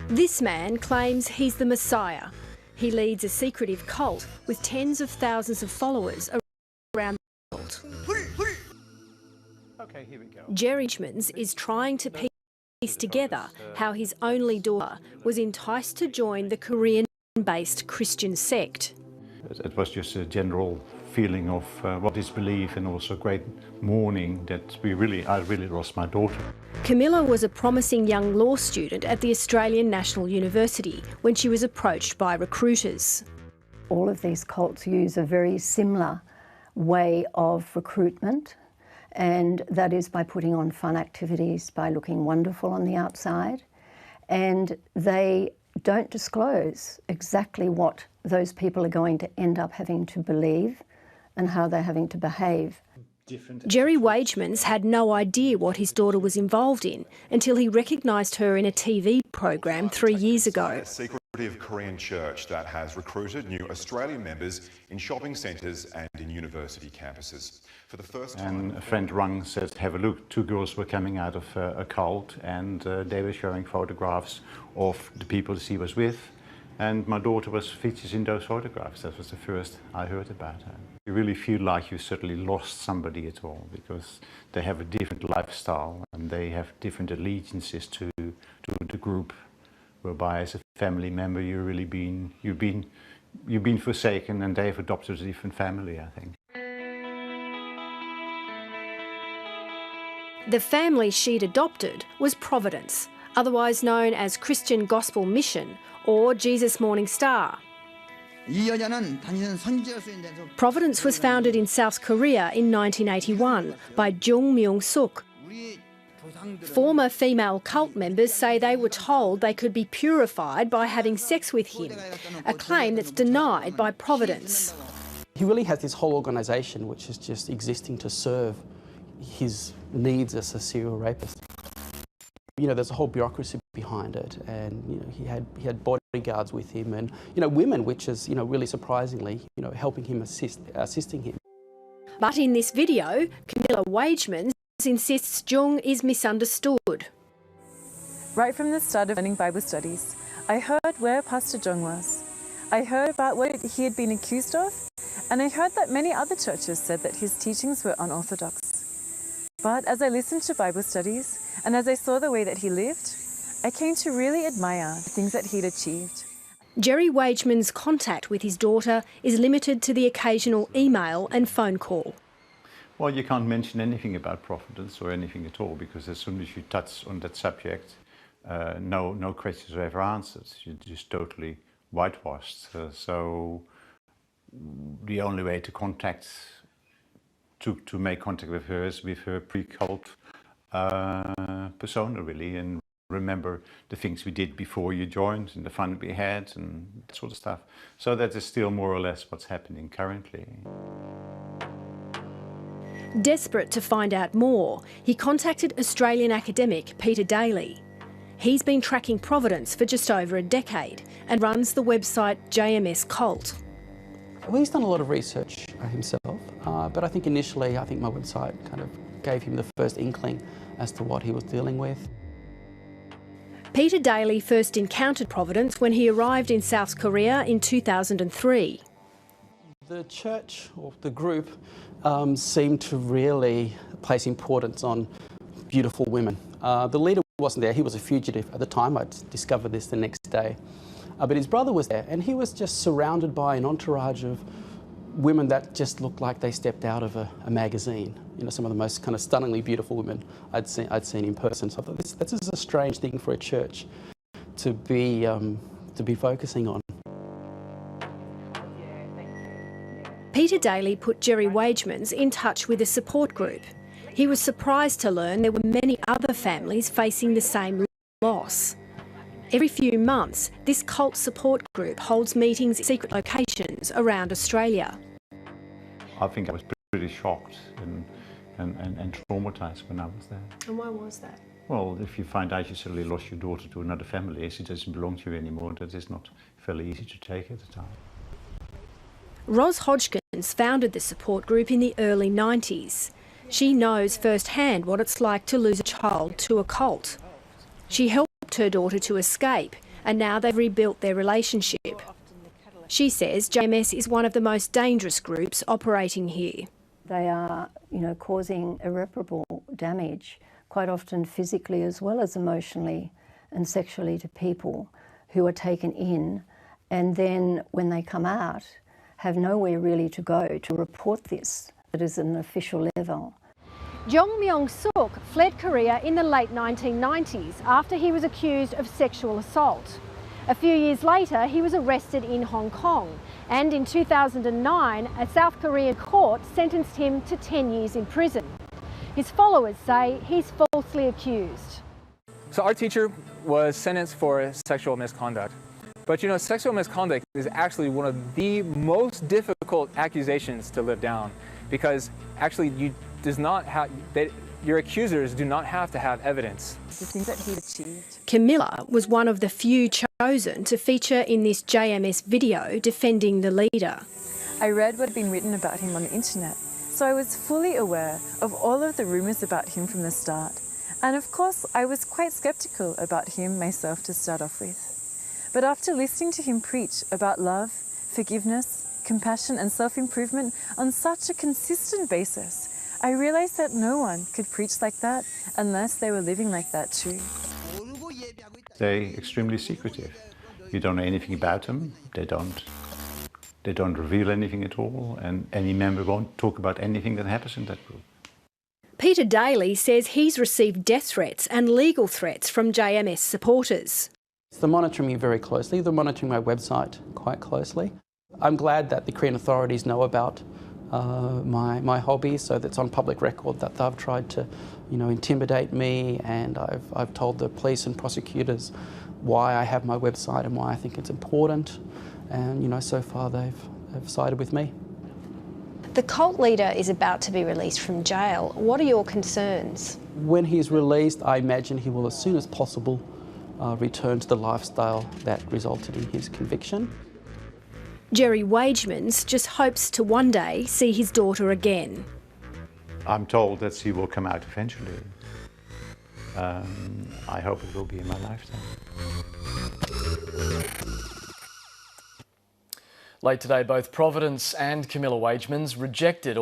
This man claims he's the Messiah. He leads a secretive cult with tens of thousands of followers around the world. Okay, here we go. Jerry Wagemans is trying to piece together how his only daughter was enticed to join the Korean-based Christian sect. It was just a general feeling of what is belief, and also great mourning that I really lost my daughter. Camilla was a promising young law student at the Australian National University when she was approached by recruiters. All of these cults use a very similar way of recruitment, and that is by putting on fun activities, by looking wonderful on the outside, and they don't disclose exactly what those people are going to end up having to believe and how they're having to behave. Jerry Wagemans had no idea what his daughter was involved in until he recognised her in a TV program 3 years ago. A secretive Korean church that has recruited new Australian members in shopping centres and in university campuses. For the first time... And a friend rang, said, have a look, 2 girls were coming out of a cult, and they were showing photographs of the people she was with. And my daughter was featured in those photographs. That was the first I heard about her. You really feel like you certainly lost somebody at all, because they have a different lifestyle and they have different allegiances to the group, whereby as a family member you've been forsaken, and they've adopted a different family, I think. The family she'd adopted was Providence, otherwise known as Christian Gospel Mission or Jesus Morning Star. Providence was founded in South Korea in 1981 by Jung Myung-suk. Former female cult members say they were told they could be purified by having sex with him, a claim that's denied by Providence. He really has this whole organisation which is just existing to serve his needs as a serial rapist. You know, there's a whole bureaucracy behind it, and you know, he had bodyguards with him, and you know, women, which is really surprisingly helping him, assisting him. But in this video, Camilla Wagemans insists Jung is misunderstood. Right from the start of learning Bible studies, I heard where Pastor Jung was. I heard about what he had been accused of, and I heard that many other churches said that his teachings were unorthodox. But as I listened to Bible studies, and as I saw the way that he lived, I came to really admire the things that he'd achieved. Jerry Wagemans' contact with his daughter is limited to the occasional email and phone call. Well, you can't mention anything about Providence or anything at all, because as soon as you touch on that subject, no questions are ever answered. You're just totally whitewashed. So the only way to make contact with her is with her pre-cult persona, really, and remember the things we did before you joined and the fun we had and that sort of stuff. So that is still more or less what's happening currently. Desperate to find out more, he contacted Australian academic Peter Daly. He's been tracking Providence for just over a decade and runs the website JMS Cult. Well, he's done a lot of research himself, but I think initially, my website kind of gave him the first inkling as to what he was dealing with. Peter Daly first encountered Providence when he arrived in South Korea in 2003. The church, or the group, seemed to really place importance on beautiful women. The leader wasn't there, he was a fugitive at the time. I discovered this the next day. But his brother was there, and he was just surrounded by an entourage of women that just looked like they stepped out of a magazine. You know, some of the most kind of stunningly beautiful women I'd seen in person. So I thought this is a strange thing for a church to be focusing on. Peter Daly put Jerry Wagemans in touch with a support group. He was surprised to learn there were many other families facing the same loss. Every few months, this cult support group holds meetings in secret locations around Australia. I think I was pretty shocked and traumatised when I was there. And why was that? Well, if you find out you suddenly lost your daughter to another family, she doesn't belong to you anymore, that is not fairly easy to take at the time. Ros Hodgkins founded the support group in the early 90s. She knows firsthand what it's like to lose a child to a cult. She helped her daughter to escape, and now they've rebuilt their relationship. She says JMS is one of the most dangerous groups operating here. They are, causing irreparable damage, quite often physically as well as emotionally and sexually to people who are taken in, and then when they come out, have nowhere really to go to report this. It is an official level. Jong Myung-suk fled Korea in the late 1990s after he was accused of sexual assault. A few years later, he was arrested in Hong Kong, and in 2009, a South Korean court sentenced him to 10 years in prison. His followers say he's falsely accused. So our teacher was sentenced for sexual misconduct. But sexual misconduct is actually one of the most difficult accusations to live down, because actually your accusers do not have to have evidence. The things that he achieved. Camilla was one of the few chosen to feature in this JMS video defending the leader. I read what had been written about him on the internet, so I was fully aware of all of the rumours about him from the start. And of course, I was quite sceptical about him myself to start off with. But after listening to him preach about love, forgiveness, compassion and self-improvement on such a consistent basis, I realised that no one could preach like that unless they were living like that too. They're extremely secretive. You don't know anything about them. They don't reveal anything at all, and any member won't talk about anything that happens in that group. Peter Daly says he's received death threats and legal threats from JMS supporters. They're monitoring me very closely. They're monitoring my website quite closely. I'm glad that the Korean authorities know about my hobby, so that's on public record that they've tried to, intimidate me, and I've told the police and prosecutors why I have my website and why I think it's important, and so far they've sided with me. The cult leader is about to be released from jail. What are your concerns? When he's released, I imagine he will, as soon as possible, return to the lifestyle that resulted in his conviction. Jerry Wagemans just hopes to one day see his daughter again. I'm told that she will come out eventually. I hope it will be in my lifetime. Late today, both Providence and Camilla Wagemans rejected